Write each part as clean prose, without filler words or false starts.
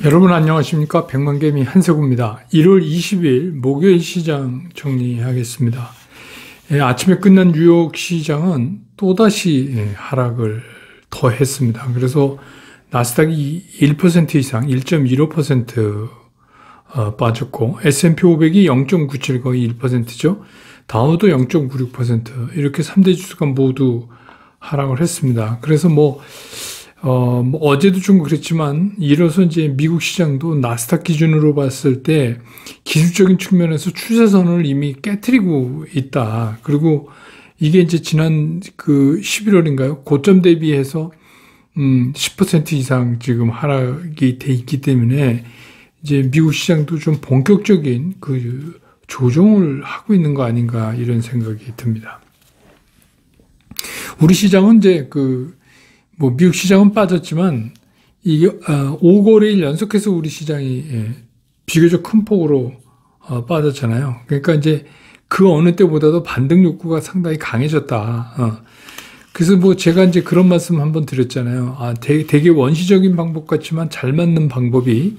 여러분 안녕하십니까? 백만개미 한세구입니다. 1월 20일 목요일 시장 정리하겠습니다. 아침에 끝난 뉴욕 시장은 또다시 하락을 더 했습니다. 그래서 나스닥이 1% 이상 1.15% 빠졌고 S&P 500이 0.97 거의 1%죠. 다우도 0.96% 이렇게 3대 지수가 모두 하락을 했습니다. 그래서 어제도 좀 그랬지만, 이로써 이제 미국 시장도 나스닥 기준으로 봤을 때 기술적인 측면에서 추세선을 이미 깨트리고 있다. 그리고 이게 이제 지난 11월인가요? 고점 대비해서 10% 이상 지금 하락이 돼 있기 때문에 이제 미국 시장도 좀 본격적인 조정을 하고 있는 거 아닌가 이런 생각이 듭니다. 우리 시장은 이제 미국 시장은 빠졌지만, 이게, 5거래일 연속해서 우리 시장이, 비교적 큰 폭으로, 빠졌잖아요. 그러니까 이제 그 어느 때보다도 반등 욕구가 상당히 강해졌다. 그래서 제가 이제 그런 말씀 한번 드렸잖아요. 되게 원시적인 방법 같지만 잘 맞는 방법이,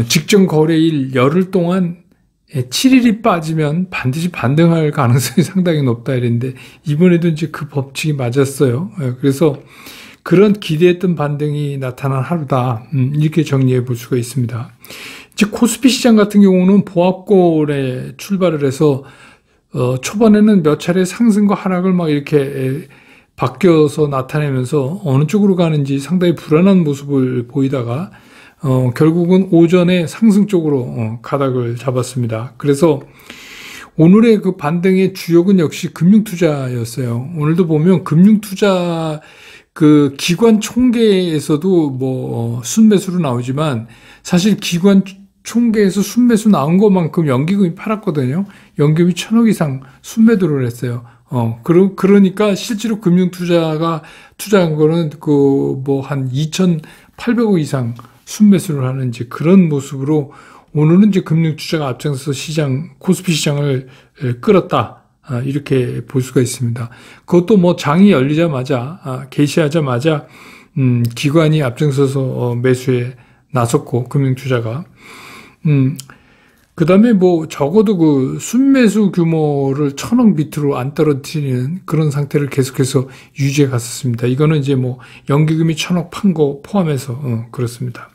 직전 거래일 열흘 동안 7일이 빠지면 반드시 반등할 가능성이 상당히 높다 이랬는데, 이번에도 이제 그 법칙이 맞았어요. 그래서 그런 기대했던 반등이 나타난 하루다. 이렇게 정리해 볼 수가 있습니다. 이제 코스피 시장 같은 경우는 보합골에 출발을 해서, 초반에는 몇 차례 상승과 하락을 막 이렇게 바뀌어서 나타내면서 어느 쪽으로 가는지 상당히 불안한 모습을 보이다가, 결국은 오전에 상승 쪽으로 가닥을 잡았습니다. 그래서 오늘의 그 반등의 주역은 역시 금융투자였어요. 오늘도 보면 금융투자 기관 총계에서도 순매수로 나오지만, 사실 기관 총계에서 순매수 나온 것만큼 연기금이 팔았거든요. 연기금이 1,000억 이상 순매도를 했어요. 그러니까 실제로 금융투자가 투자한 거는 한 2,800억 이상 순매수를 하는 이제 그런 모습으로 오늘은 이제 금융투자가 앞장서서 코스피 시장을 끌었다. 이렇게 볼 수가 있습니다. 그것도 장이 열리자마자, 개시하자마자, 기관이 앞장서서 매수에 나섰고, 금융투자가. 그 다음에 적어도 순매수 규모를 1,000억 밑으로 안 떨어뜨리는 그런 상태를 계속해서 유지해 갔었습니다. 이거는 이제 연기금이 1,000억 판 거 포함해서, 그렇습니다.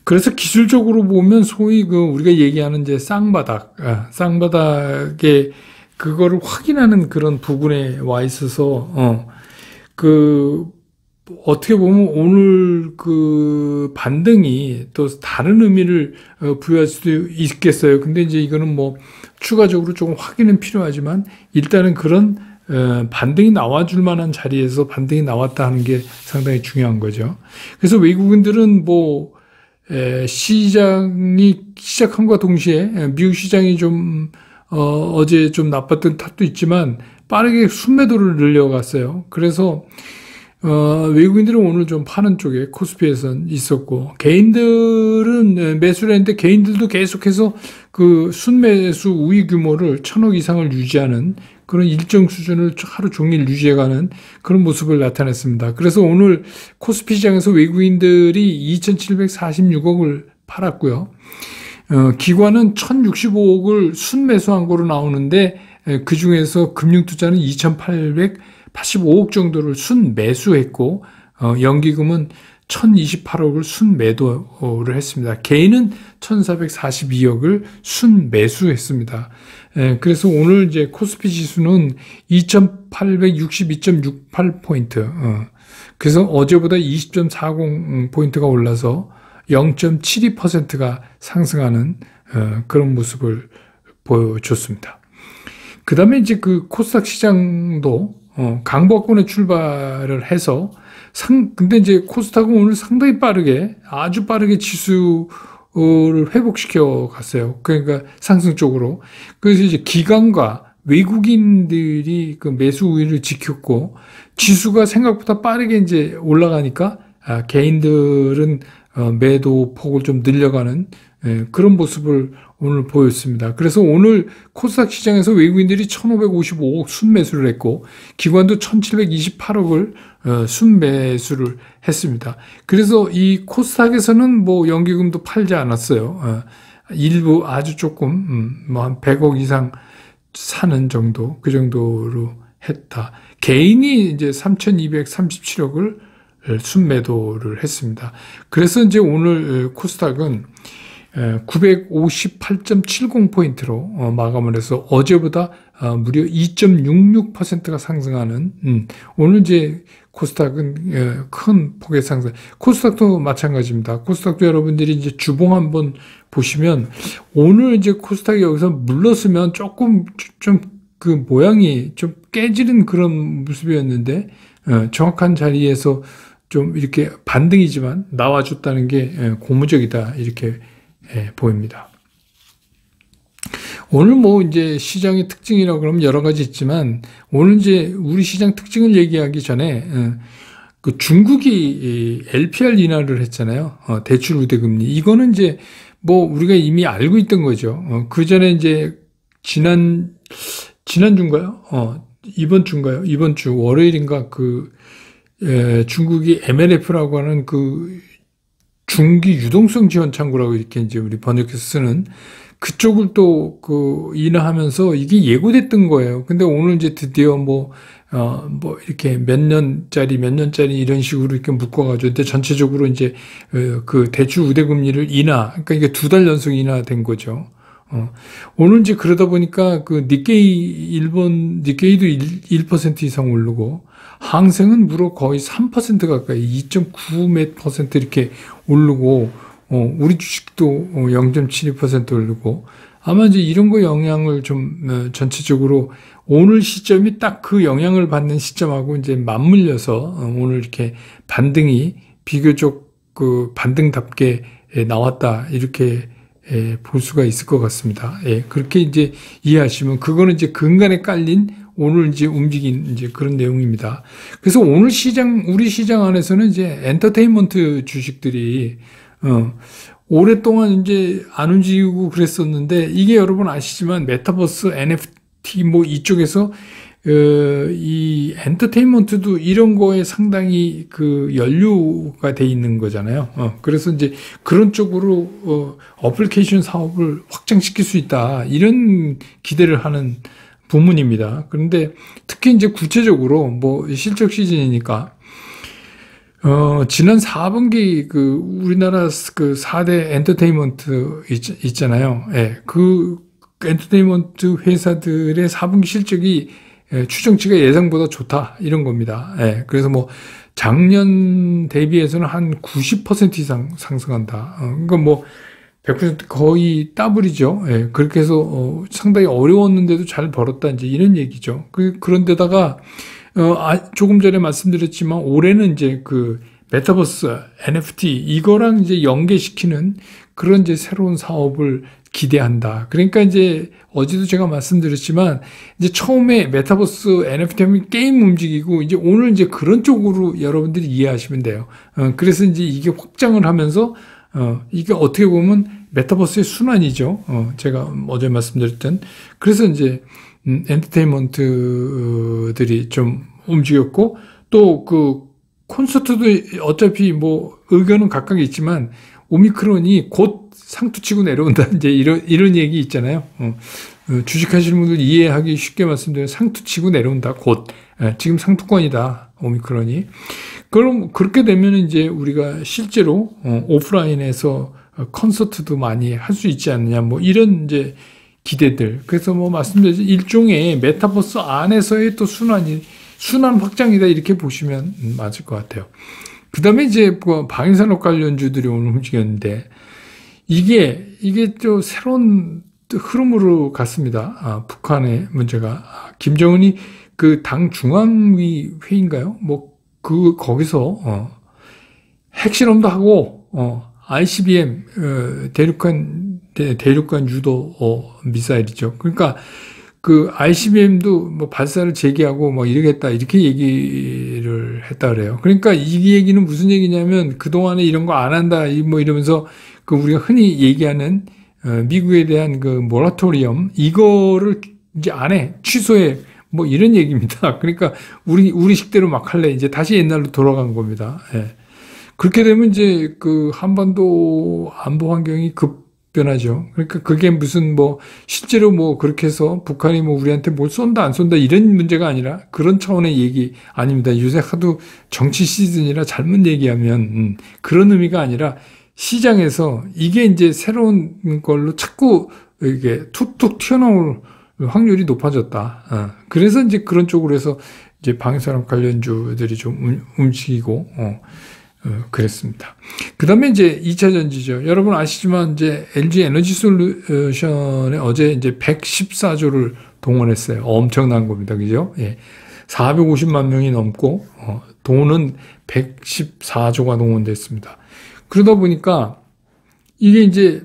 그래서 기술적으로 보면 소위 우리가 얘기하는 이제 쌍바닥에 그거를 확인하는 그런 부분에 와 있어서, 어떻게 보면 오늘 반등이 또 다른 의미를 부여할 수도 있겠어요. 근데 이제 이거는 추가적으로 조금 확인은 필요하지만, 일단은 그런 반등이 나와줄 만한 자리에서 반등이 나왔다 하는 게 상당히 중요한 거죠. 그래서 외국인들은 시장이 시작함과 동시에 미국 시장이 어제 좀 나빴던 탓도 있지만 빠르게 순매도를 늘려갔어요. 그래서 외국인들은 오늘 좀 파는 쪽에 코스피에선 있었고, 개인들은 매수를 했는데 개인들도 계속해서 순매수 우위 규모를 1,000억 이상을 유지하는 그런 일정 수준을 하루 종일 유지해가는 그런 모습을 나타냈습니다. 그래서 오늘 코스피 시장에서 외국인들이 2,746억을 팔았고요. 기관은 1,065억을 순매수한 거로 나오는데, 그 중에서 금융투자는 2,885억 정도를 순매수했고, 연기금은 1,028억을 순매도를 했습니다. 개인은 1,442억을 순매수했습니다. 그래서 오늘 이제 코스피 지수는 2,862.68포인트. 그래서 어제보다 20.40포인트가 올라서 0.72%가 상승하는 그런 모습을 보여줬습니다. 그 다음에 이제 코스닥 시장도 강보권에 출발을 해서 근데 이제 코스닥은 오늘 상당히 아주 빠르게 지수를 회복시켜 갔어요. 그러니까 상승 쪽으로. 그래서 이제 기관과 외국인들이 매수 우위를 지켰고, 지수가 생각보다 빠르게 이제 올라가니까, 개인들은 매도 폭을 좀 늘려가는 그런 모습을 오늘 보였습니다. 그래서 오늘 코스닥 시장에서 외국인들이 1,555억 순매수를 했고 기관도 1,728억을 순매수를 했습니다. 그래서 이 코스닥에서는 뭐 연기금도 팔지 않았어요. 일부 아주 조금 뭐 한 100억 이상 사는 정도, 그 정도로 했다. 개인이 이제 3,237억을 순매도를 했습니다. 그래서 이제 오늘 코스닥은 958.70포인트로 마감을 해서 어제보다 무려 2.66%가 상승하는, 오늘 이제 코스닥은 큰 폭의 상승. 코스닥도 마찬가지입니다. 코스닥도 여러분들이 이제 주봉 한번 보시면 오늘 이제 코스닥이 여기서 물렀으면 조금 좀 그 모양이 좀 깨지는 그런 모습이었는데 정확한 자리에서 좀 이렇게 반등이지만 나와줬다는 게 고무적이다 이렇게 보입니다. 오늘 뭐 이제 시장의 특징이라고 그러면 여러 가지 있지만 오늘 이제 우리 시장 특징을 얘기하기 전에 그 중국이 LPR 인하를 했잖아요. 대출 우대금리. 이거는 이제 뭐 우리가 이미 알고 있던 거죠. 그 전에 이제 지난주인가요? 이번 주인가요? 이번 주 월요일인가 중국이 MLF라고 하는 그 중기 유동성 지원 창구라고 이렇게 이제 우리 번역해서 쓰는 그쪽을 또 인하하면서 이게 예고됐던 거예요. 근데 오늘 이제 드디어 뭐 이렇게 몇 년짜리 이런 식으로 이렇게 묶어가지고, 근데 전체적으로 이제 그 대출 우대금리를 그러니까 이게 2달 연속 인하된 거죠. 오늘 이제 그러다 보니까 그 니케이도 1% 이상 오르고, 항생은 무려 거의 3% 가까이 2.9% 이렇게 오르고, 우리 주식도 0.72% 오르고, 아마 이제 이런 거 영향을 좀 전체적으로 오늘 시점이 딱 그 영향을 받는 시점하고 이제 맞물려서 오늘 이렇게 반등이 비교적 그 반등답게 나왔다 이렇게 볼 수가 있을 것 같습니다. 그렇게 이제 이해하시면 그거는 이제 근간에 깔린 오늘 이제 움직인 이제 그런 내용입니다. 그래서 오늘 우리 시장 안에서는 이제 엔터테인먼트 주식들이 오랫동안 이제 안 움직이고 그랬었는데, 이게 여러분 아시지만 메타버스, NFT 뭐 이쪽에서 이 엔터테인먼트도 이런 거에 상당히 그 연루가 돼 있는 거잖아요. 그래서 이제 그런 쪽으로 어플리케이션 사업을 확장시킬 수 있다, 이런 기대를 하는 부문입니다. 그런데 특히 이제 구체적으로 뭐 실적 시즌이니까 지난 4분기 우리나라 그 4대 엔터테인먼트 있잖아요. 그 엔터테인먼트 회사들의 4분기 실적이 추정치가 예상보다 좋다 이런 겁니다. 그래서 뭐 작년 대비해서는 한 90% 이상 상승한다. 그러니까 뭐 100% 거의 더블이죠. 그렇게 해서 상당히 어려웠는데도 잘 벌었다 이제 이런 얘기죠. 그런데다가 조금 전에 말씀드렸지만 올해는 이제 그 메타버스, NFT 이거랑 이제 연계시키는 그런 이제 새로운 사업을 기대한다. 그러니까 이제 어제도 제가 말씀드렸지만 이제 처음에 메타버스, NFT 하면 게임 움직이고, 이제 오늘 이제 그런 쪽으로 여러분들이 이해하시면 돼요. 그래서 이제 이게 확장을 하면서 이게 어떻게 보면 메타버스의 순환이죠. 제가 어제 말씀드렸던. 그래서 이제 엔터테인먼트들이 좀 움직였고, 또 그 콘서트도 어차피 뭐 의견은 각각 있지만 오미크론이 곧 상투치고 내려온다 이제 이런 얘기 있잖아요. 주식하시는 분들 이해하기 쉽게 말씀드리면 상투치고 내려온다 곧. 지금 상투권이다 오미크론이. 그럼 그렇게 되면 이제 우리가 실제로 오프라인에서 콘서트도 많이 할 수 있지 않느냐 뭐 이런 이제 기대들. 그래서 뭐 말씀드렸죠. 일종의 메타버스 안에서의 또 순환 확장이다 이렇게 보시면 맞을 것 같아요. 그 다음에 이제 뭐 방위산업 관련주들이 오늘 움직였는데 이게 또 새로운 흐름으로 갔습니다. 북한의 문제가 김정은이 그 당 중앙위 회의인가요? 뭐 거기서 핵실험도 하고 ICBM 대륙간 유도 미사일이죠. 그러니까 그 ICBM도 뭐 발사를 재개하고 뭐 이러겠다 이렇게 얘기를 했다 그래요. 그러니까 이 얘기는 무슨 얘기냐면 그동안에 이런 거 안 한다 뭐 이러면서 그 우리가 흔히 얘기하는 미국에 대한 그 모라토리엄 이거를 이제 안 해. 취소해. 뭐 이런 얘기입니다. 그러니까 우리 식대로 막 할래. 이제 다시 옛날로 돌아간 겁니다. 예. 그렇게 되면 이제 그 한반도 안보 환경이 급변하죠. 그러니까 그게 무슨 뭐 실제로 뭐 그렇게 해서 북한이 뭐 우리한테 뭘 쏜다 안 쏜다 이런 문제가 아니라 그런 차원의 얘기 아닙니다. 요새 하도 정치 시즌이라 잘못 얘기하면 그런 의미가 아니라 시장에서 이게 이제 새로운 걸로 자꾸 이게 툭툭 튀어나올 확률이 높아졌다. 그래서 이제 그런 쪽으로 해서 이제 방위산업 관련주들이 좀 움직이고, 그랬습니다. 그 다음에 이제 2차 전지죠. 여러분 아시지만 이제 LG 에너지 솔루션에 어제 이제 114조를 동원했어요. 엄청난 겁니다. 그죠? 예. 450만 명이 넘고, 돈은 114조가 동원됐습니다. 그러다 보니까 이게 이제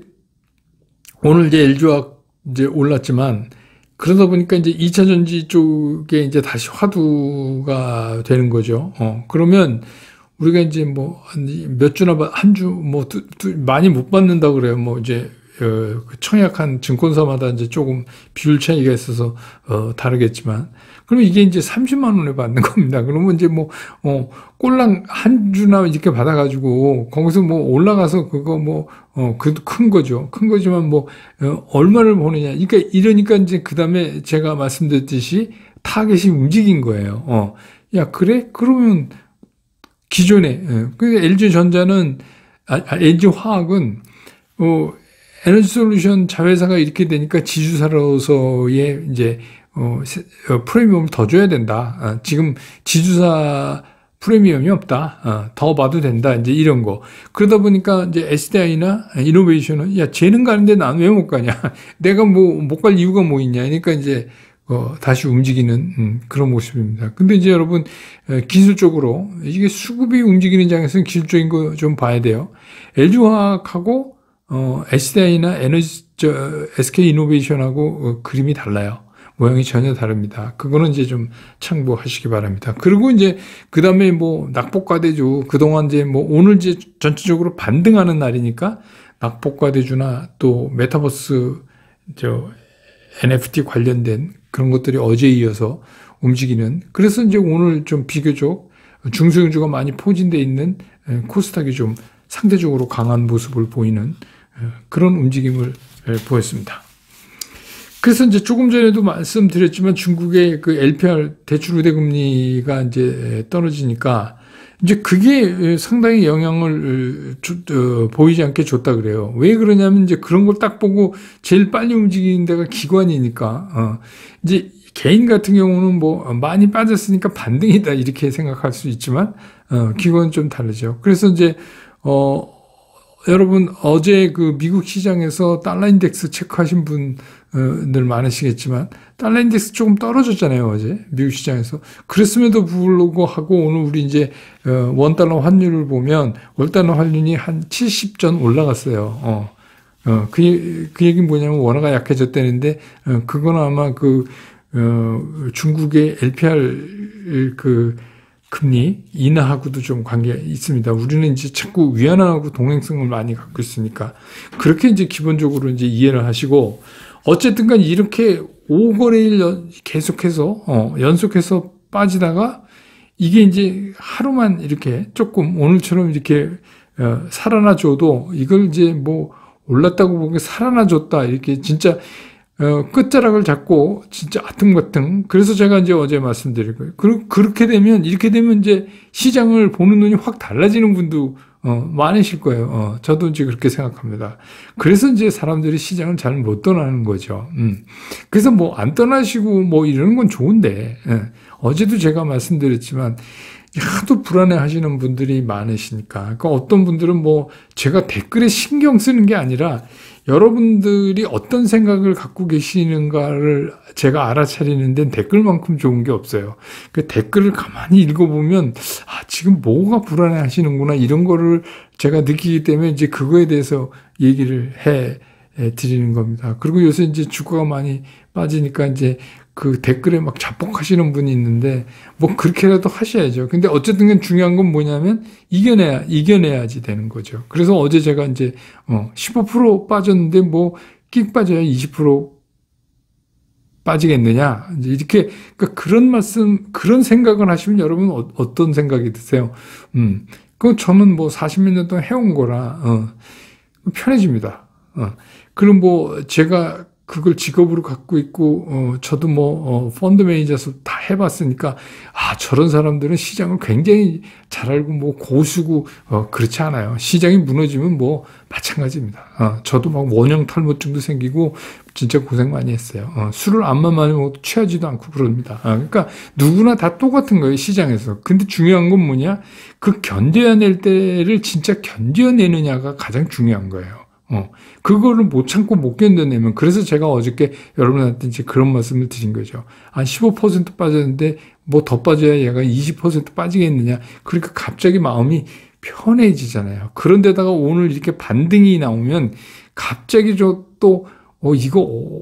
오늘 이제 LG화학 이제 올랐지만 그러다 보니까 이제 2차 전지 쪽에 이제 다시 화두가 되는 거죠. 그러면 우리가 이제 뭐 몇 주나 한 주 뭐 많이 못 받는다 그래요. 뭐 이제 청약한 증권사마다 이제 조금 비율 차이가 있어서 다르겠지만 그러면 이게 이제 30만 원에 받는 겁니다. 그러면 이제 뭐 꼴랑 한 주나 이렇게 받아가지고 거기서 뭐 올라가서 그거 뭐 그래도 큰 거죠. 큰 거지만 뭐 얼마를 보느냐. 그러니까 이러니까 이제 그 다음에 제가 말씀드렸듯이 타겟이 움직인 거예요. 야 그래? 그러면 기존에 그러니까 LG 전자는 LG 화학은 에너지 솔루션 자회사가 이렇게 되니까 지주사로서의 이제 프리미엄을 더 줘야 된다. 지금 지주사 프리미엄이 없다. 더 봐도 된다. 이제 이런 거. 그러다 보니까 이제 SDI나 이노베이션은 야 쟤는 가는데 난 왜 못 가냐. 내가 뭐 못 갈 이유가 뭐 있냐. 그러니까 이제 다시 움직이는 그런 모습입니다. 근데 이제 여러분 기술적으로 이게 수급이 움직이는 장에서는 기술적인 거 좀 봐야 돼요. LG화학하고 SDI나 SK이노베이션하고 그림이 달라요. 모양이 전혀 다릅니다. 그거는 이제 좀 참고하시기 바랍니다. 그리고 이제 그 다음에 뭐 낙폭과대주 그동안 이제 뭐 오늘 이제 전체적으로 반등하는 날이니까 낙폭과대주나 또 메타버스 NFT 관련된 그런 것들이 어제 이어서 움직이는 그래서 이제 오늘 좀 비교적 중소형주가 많이 포진되어 있는 코스닥이 좀 상대적으로 강한 모습을 보이는 그런 움직임을 보였습니다. 그래서 이제 조금 전에도 말씀드렸지만 중국의 그 LPR 대출 우대금리가 이제 떨어지니까 이제 그게 상당히 영향을 보이지 않게 줬다 그래요. 왜 그러냐면 이제 그런 걸 딱 보고 제일 빨리 움직이는 데가 기관이니까 이제 개인 같은 경우는 뭐 많이 빠졌으니까 반등이다 이렇게 생각할 수 있지만 기관은 좀 다르죠. 그래서 이제 여러분 어제 그 미국 시장에서 달러 인덱스 체크하신 분들 많으시겠지만 달러 인덱스 조금 떨어졌잖아요 어제 미국 시장에서. 그랬음에도 불구하고 오늘 우리 이제 원달러 환율을 보면 월달러 환율이 한 70전 올라갔어요. 그 얘기는 뭐냐면 원화가 약해졌다는데 그건 아마 중국의 LPR 금리 인하하고도 좀 관계가 있습니다. 우리는 이제 자꾸 위안화하고 동행성을 많이 갖고 있으니까 그렇게 이제 기본적으로 이제 이해를 하시고 어쨌든 간 이렇게 5거래일 계속해서 연속해서 빠지다가 이게 이제 하루만 이렇게 조금 오늘처럼 이렇게 살아나줘도 이걸 이제 뭐 올랐다고 보기에 살아나줬다 이렇게 진짜 끝자락을 잡고 진짜 아등바등. 그래서 제가 이제 어제 말씀드릴 거예요. 그렇게 되면 이렇게 되면 이제 시장을 보는 눈이 확 달라지는 분도 많으실 거예요. 저도 이제 그렇게 생각합니다. 그래서 이제 사람들이 시장을 잘 못 떠나는 거죠. 그래서 뭐 안 떠나시고 뭐 이러는 건 좋은데 어제도 제가 말씀드렸지만 하도 불안해 하시는 분들이 많으시니까. 그러니까 어떤 분들은 뭐 제가 댓글에 신경 쓰는 게 아니라 여러분들이 어떤 생각을 갖고 계시는가를 제가 알아차리는 데는 댓글만큼 좋은 게 없어요. 그 댓글을 가만히 읽어보면 지금 뭐가 불안해 하시는구나 이런 거를 제가 느끼기 때문에 이제 그거에 대해서 얘기를 해 드리는 겁니다. 그리고 요새 이제 주가가 많이 빠지니까 이제 그 댓글에 막 자뻑하시는 분이 있는데, 뭐 그렇게라도 하셔야죠. 근데 어쨌든 간 중요한 건 뭐냐면, 이겨내야지 되는 거죠. 그래서 어제 제가 이제, 15% 빠졌는데 뭐, 끽 빠져야 20% 빠지겠느냐. 이제 이렇게, 그러니까 그런 생각을 하시면 여러분 어떤 생각이 드세요? 그 저는 뭐 40몇 년 동안 해온 거라, 편해집니다. 그럼 뭐 제가 그걸 직업으로 갖고 있고, 저도 뭐, 펀드 매니저서 다 해봤으니까, 저런 사람들은 시장을 굉장히 잘 알고, 뭐, 고수고, 그렇지 않아요. 시장이 무너지면 뭐, 마찬가지입니다. 저도 막 원형 탈모증도 생기고, 진짜 고생 많이 했어요. 술을 암만 많이 먹어도 취하지도 않고 그럽니다. 그러니까 누구나 다 똑같은 거예요, 시장에서. 근데 중요한 건 뭐냐? 그 견뎌낼 때를 진짜 견뎌내느냐가 가장 중요한 거예요. 그거를 못 참고 못 견뎌내면, 그래서 제가 어저께 여러분한테 이제 그런 말씀을 드린 거죠. 한 15% 빠졌는데, 뭐 더 빠져야 얘가 20% 빠지겠느냐. 그러니까 갑자기 마음이 편해지잖아요. 그런데다가 오늘 이렇게 반등이 나오면, 갑자기 이거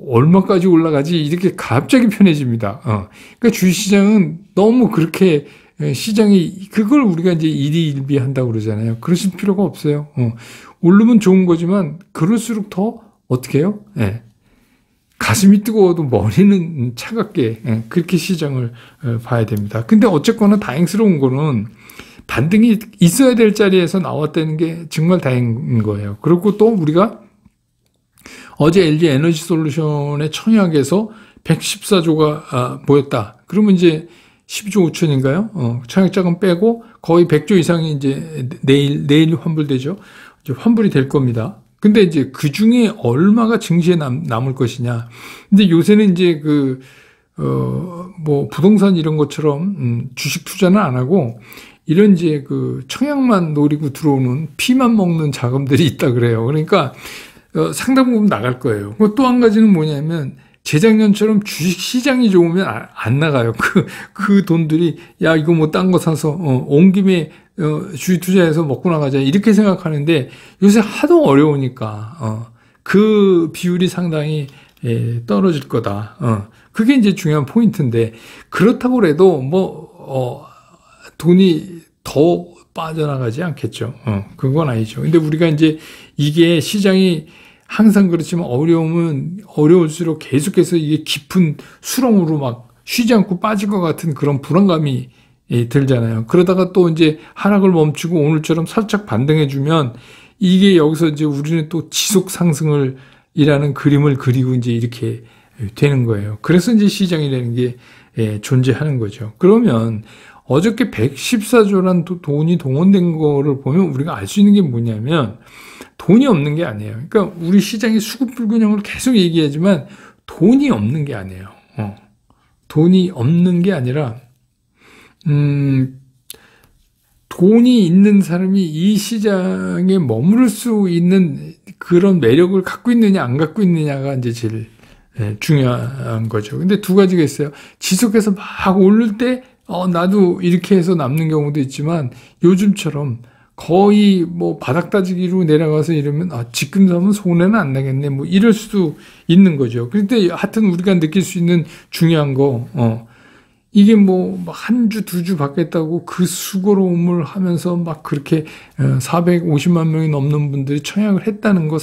얼마까지 올라가지? 이렇게 갑자기 편해집니다. 그러니까 주식시장은 너무 그렇게 시장이, 그걸 우리가 이제 일희일비 한다고 그러잖아요. 그러실 필요가 없어요. 오르면 좋은 거지만, 그럴수록 더, 어떻게 해요? 가슴이 뜨거워도 머리는 차갑게, 그렇게 시장을 봐야 됩니다. 근데 어쨌거나 다행스러운 거는, 반등이 있어야 될 자리에서 나왔다는 게 정말 다행인 거예요. 그리고 또 우리가 어제 LG 에너지 솔루션의 청약에서 114조가 모였다. 그러면 이제 12조 5천인가요? 청약자금 빼고 거의 100조 이상이 이제 내일 환불되죠. 이제 환불이 될 겁니다. 근데 이제 그 중에 얼마가 증시에 남을 것이냐. 근데 요새는 이제 뭐 부동산 이런 것처럼 주식 투자는 안 하고 이런 이제 청약만 노리고 들어오는 피만 먹는 자금들이 있다 그래요. 그러니까 상당 부분 나갈 거예요. 또 한 가지는 뭐냐면 재작년처럼 주식 시장이 좋으면 안 나가요. 그 돈들이, 야, 이거 뭐 딴 거 사서, 온 김에, 주식 투자해서 먹고 나가자. 이렇게 생각하는데 요새 하도 어려우니까, 그 비율이 상당히 떨어질 거다. 그게 이제 중요한 포인트인데, 그렇다고 해도 돈이 더 빠져나가지 않겠죠. 그건 아니죠. 근데 우리가 이제 이게 시장이 항상 그렇지만 어려우면 어려울수록 계속해서 이게 깊은 수렁으로 막 쉬지 않고 빠질 것 같은 그런 불안감이 들잖아요. 그러다가 또 이제 하락을 멈추고 오늘처럼 살짝 반등해주면 이게 여기서 이제 우리는 또 지속 상승을 이라는 그림을 그리고 이제 이렇게 되는 거예요. 그래서 이제 시장이라는 게 존재하는 거죠. 그러면 어저께 114조란 돈이 동원된 거를 보면 우리가 알 수 있는 게 뭐냐면 돈이 없는 게 아니에요. 그러니까 우리 시장의 수급 불균형을 계속 얘기하지만 돈이 없는 게 아니에요. 돈이 없는 게 아니라 돈이 있는 사람이 이 시장에 머무를 수 있는 그런 매력을 갖고 있느냐 안 갖고 있느냐가 이제 제일 중요한 거죠. 근데 두 가지가 있어요. 지속해서 막 오를 때 나도 이렇게 해서 남는 경우도 있지만 요즘처럼 거의 뭐 바닥 따지기로 내려가서 이러면 지금 사면 손해는 안 나겠네 뭐 이럴 수도 있는 거죠. 그런데 하여튼 우리가 느낄 수 있는 중요한 거 이게 뭐 한 주, 두 주 받겠다고 그 수고로움을 하면서 막 그렇게 450만 명이 넘는 분들이 청약을 했다는 거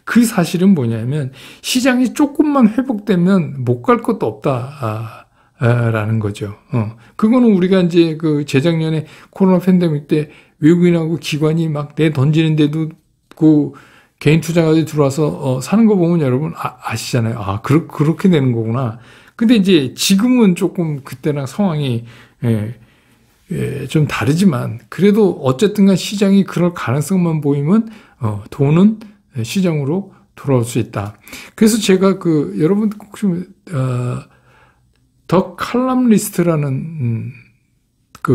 그 사실은 뭐냐면 시장이 조금만 회복되면 못 갈 것도 없다. 라는 거죠. 그거는 우리가 이제 재작년에 코로나 팬데믹 때 외국인하고 기관이 막 던지는데도 개인 투자가들이 들어와서 사는 거 보면 여러분 아시잖아요. 그렇게 되는 거구나. 근데 이제 지금은 조금 그때랑 상황이 좀 다르지만 그래도 어쨌든 간 시장이 그럴 가능성만 보이면 돈은 시장으로 돌아올 수 있다. 그래서 제가 여러분 혹시 더 칼럼니스트라는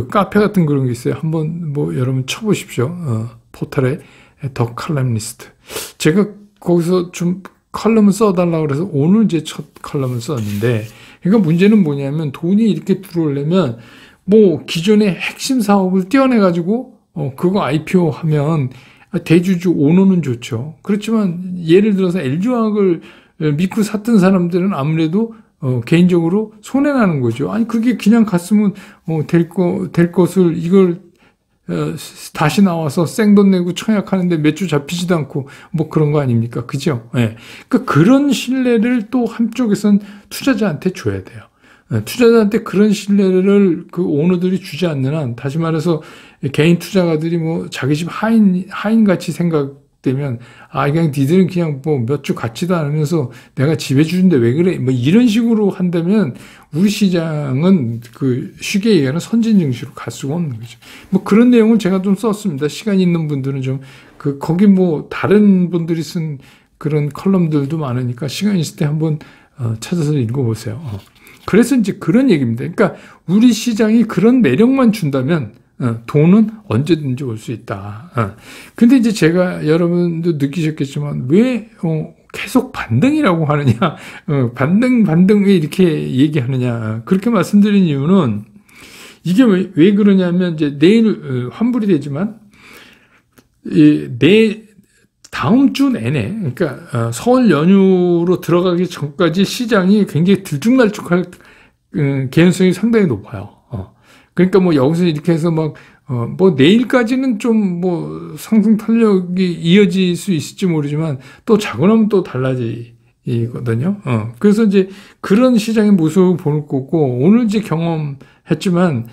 카페 같은 그런 게 있어요. 한번 여러분 쳐보십시오. 포털에 더 칼럼니스트. 제가 거기서 좀 칼럼을 써달라고 그래서 오늘 제 첫 칼럼을 썼는데, 그러니까 문제는 뭐냐면 돈이 이렇게 들어오려면 기존의 핵심 사업을 떼어내가지고 그거 IPO 하면 대주주 오너는 좋죠. 그렇지만 예를 들어서 LG화학을 믿고 샀던 사람들은 아무래도 개인적으로 손해나는 거죠. 아니, 그게 그냥 갔으면, 될 것을 이걸, 다시 나와서 생돈 내고 청약하는데 몇 주 잡히지도 않고 뭐 그런 거 아닙니까? 그죠? 예. 그러니까 그런 신뢰를 또 한쪽에선 투자자한테 줘야 돼요. 투자자한테 그런 신뢰를 그 오너들이 주지 않는 한, 다시 말해서 개인 투자가들이 뭐 자기 집 하인같이 생각되면, 그냥 니들은 그냥 뭐 몇 주 같지도 않으면서 내가 지배주는데 왜 그래? 뭐 이런 식으로 한다면 우리 시장은 그 쉽게 얘기하는 선진 증시로 갈 수가 없는 거죠. 뭐 그런 내용을 제가 좀 썼습니다. 시간 있는 분들은 좀, 거기 뭐 다른 분들이 쓴 그런 컬럼들도 많으니까 시간 있을 때 한번 찾아서 읽어보세요. 그래서 이제 그런 얘기입니다. 그러니까 우리 시장이 그런 매력만 준다면 돈은 언제든지 올 수 있다. 근데 이제 제가 여러분도 느끼셨겠지만 왜 계속 반등이라고 하느냐, 반등 왜 이렇게 얘기하느냐, 그렇게 말씀드린 이유는 이게 왜 그러냐면 이제 내일 환불이 되지만 다음 주 내내, 그러니까 설 연휴로 들어가기 전까지 시장이 굉장히 들쭉날쭉할 개연성이 상당히 높아요. 그러니까 뭐 여기서 이렇게 해서 뭐 내일까지는 좀 뭐 상승 탄력이 이어질 수 있을지 모르지만 또 자고 나면 또 달라지거든요. 그래서 이제 그런 시장의 모습을 볼 거고, 오늘 이제 경험했지만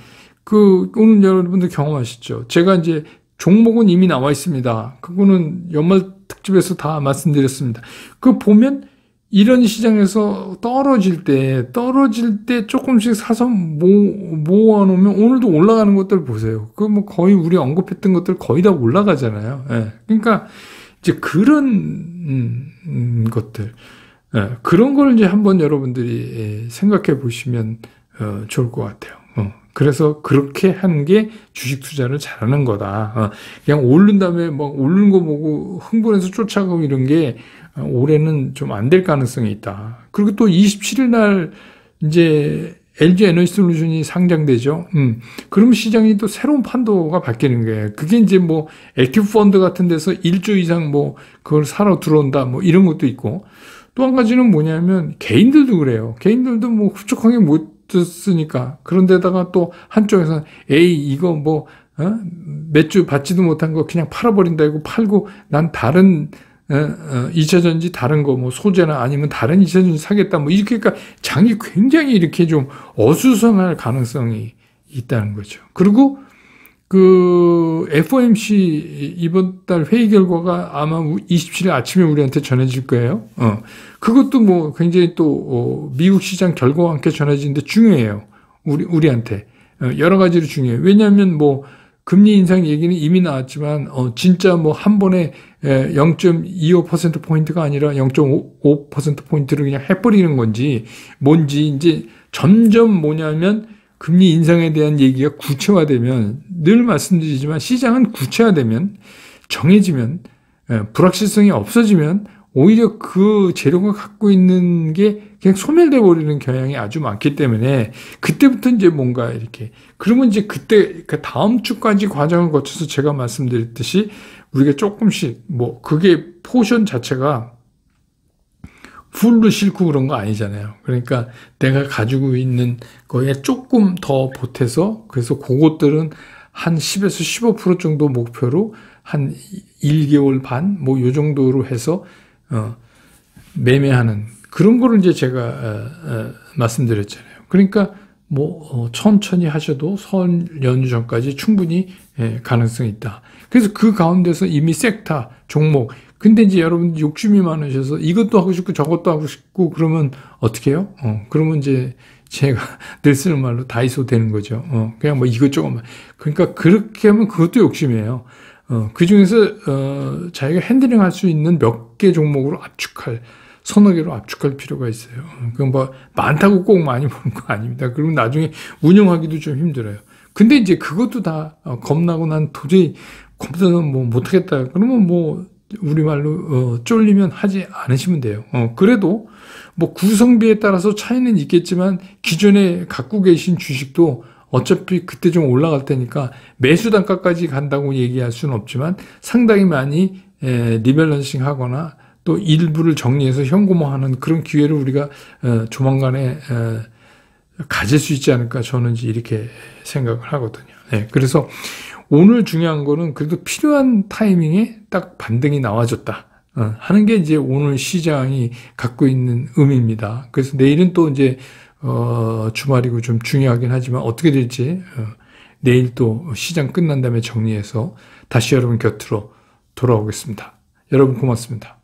오늘 여러분들 경험하셨죠. 제가 이제 종목은 이미 나와 있습니다. 그거는 연말 특집에서 다 말씀드렸습니다. 그거 보면 이런 시장에서 떨어질 때 조금씩 사서 모아놓으면 오늘도 올라가는 것들 보세요. 그 뭐 거의 우리 언급했던 것들 거의 다 올라가잖아요. 예. 그러니까 이제 그런 것들, 그런 걸 이제 한번 여러분들이 생각해 보시면 좋을 것 같아요. 그래서 그렇게 하는 게 주식 투자를 잘하는 거다. 그냥 오른 다음에 막 오르는 거 보고 흥분해서 쫓아가고 이런 게 올해는 좀 안 될 가능성이 있다. 그리고 또 27일 날 이제 LG 에너지솔루션이 상장되죠. 그럼 시장이 또 새로운 판도가 바뀌는 거예요. 그게 이제 뭐 액티브 펀드 같은 데서 1조 이상 뭐 그걸 사러 들어온다 뭐 이런 것도 있고, 또 한 가지는 뭐냐면 개인들도 그래요. 개인들도 뭐 흡족하게 못 쓰니까, 그런데다가 또 한쪽에서는 이거 뭐 몇 주 받지도 못한 거 그냥 팔아버린다, 이거 팔고 난 다른 2차전지 다른 거 뭐 소재나 아니면 다른 2차전지 사겠다, 뭐 이렇게, 그러니까 장이 굉장히 이렇게 좀 어수선할 가능성이 있다는 거죠. 그리고 그 FOMC 이번 달 회의 결과가 아마 27일 아침에 우리한테 전해질 거예요. 그것도 뭐 굉장히 또 미국 시장 결과와 함께 전해지는데 중요해요. 우리한테 여러 가지로 중요해요. 왜냐하면 뭐 금리 인상 얘기는 이미 나왔지만 진짜 뭐 한 번에 0.25% 포인트가 아니라 0.5% 포인트를 그냥 해버리는 건지 뭔지, 이제 점점 뭐냐면 금리 인상에 대한 얘기가 구체화되면, 늘 말씀드리지만 시장은 구체화되면, 정해지면, 불확실성이 없어지면 오히려 그 재료가 갖고 있는 게 그냥 소멸돼 버리는 경향이 아주 많기 때문에, 그때부터 이제 뭔가 이렇게, 그러면 이제 그때 그 다음 주까지 과정을 거쳐서 제가 말씀드렸듯이 우리가 조금씩, 뭐 그게 포션 자체가 풀로 싣고 그런 거 아니잖아요. 그러니까 내가 가지고 있는 거에 조금 더 보태서, 그래서 그것들은 한 10에서 15% 정도 목표로 한 1개월 반, 뭐 요 정도로 해서 매매하는 그런 거를 이제 제가 말씀드렸잖아요. 그러니까 뭐 천천히 하셔도 설 연휴 전까지 충분히 가능성이 있다. 그래서 그 가운데서 이미 섹터 종목, 근데 이제 여러분 욕심이 많으셔서 이것도 하고 싶고 저것도 하고 싶고 그러면 어떻게 해요? 그러면 이제 제가 늘 쓰는 말로 다이소 되는 거죠. 그냥 뭐 이것저것. 그러니까 그렇게 하면 그것도 욕심이에요. 그 중에서 자기가 핸들링 할 수 있는 몇 개 종목으로 압축할, 서너 개로 압축할 필요가 있어요. 그건 뭐 많다고 꼭 많이 보는 거 아닙니다. 그러면 나중에 운영하기도 좀 힘들어요. 근데 이제 그것도 다 겁나고 난 도저히 겁나면 뭐 못하겠다. 그러면 뭐 우리말로 쫄리면 하지 않으시면 돼요. 그래도 뭐 구성비에 따라서 차이는 있겠지만 기존에 갖고 계신 주식도 어차피 그때 좀 올라갈 테니까 매수 단가까지 간다고 얘기할 수는 없지만 상당히 많이 리밸런싱 하거나 또 일부를 정리해서 현금화하는 그런 기회를 우리가 조만간에 가질 수 있지 않을까 저는 이렇게 생각을 하거든요. 네, 그래서 오늘 중요한 거는 그래도 필요한 타이밍에 딱 반등이 나와줬다 하는 게 이제 오늘 시장이 갖고 있는 의미입니다. 그래서 내일은 또 이제 주말이고 좀 중요하긴 하지만 어떻게 될지 내일 또 시장 끝난 다음에 정리해서 다시 여러분 곁으로 돌아오겠습니다. 여러분 고맙습니다.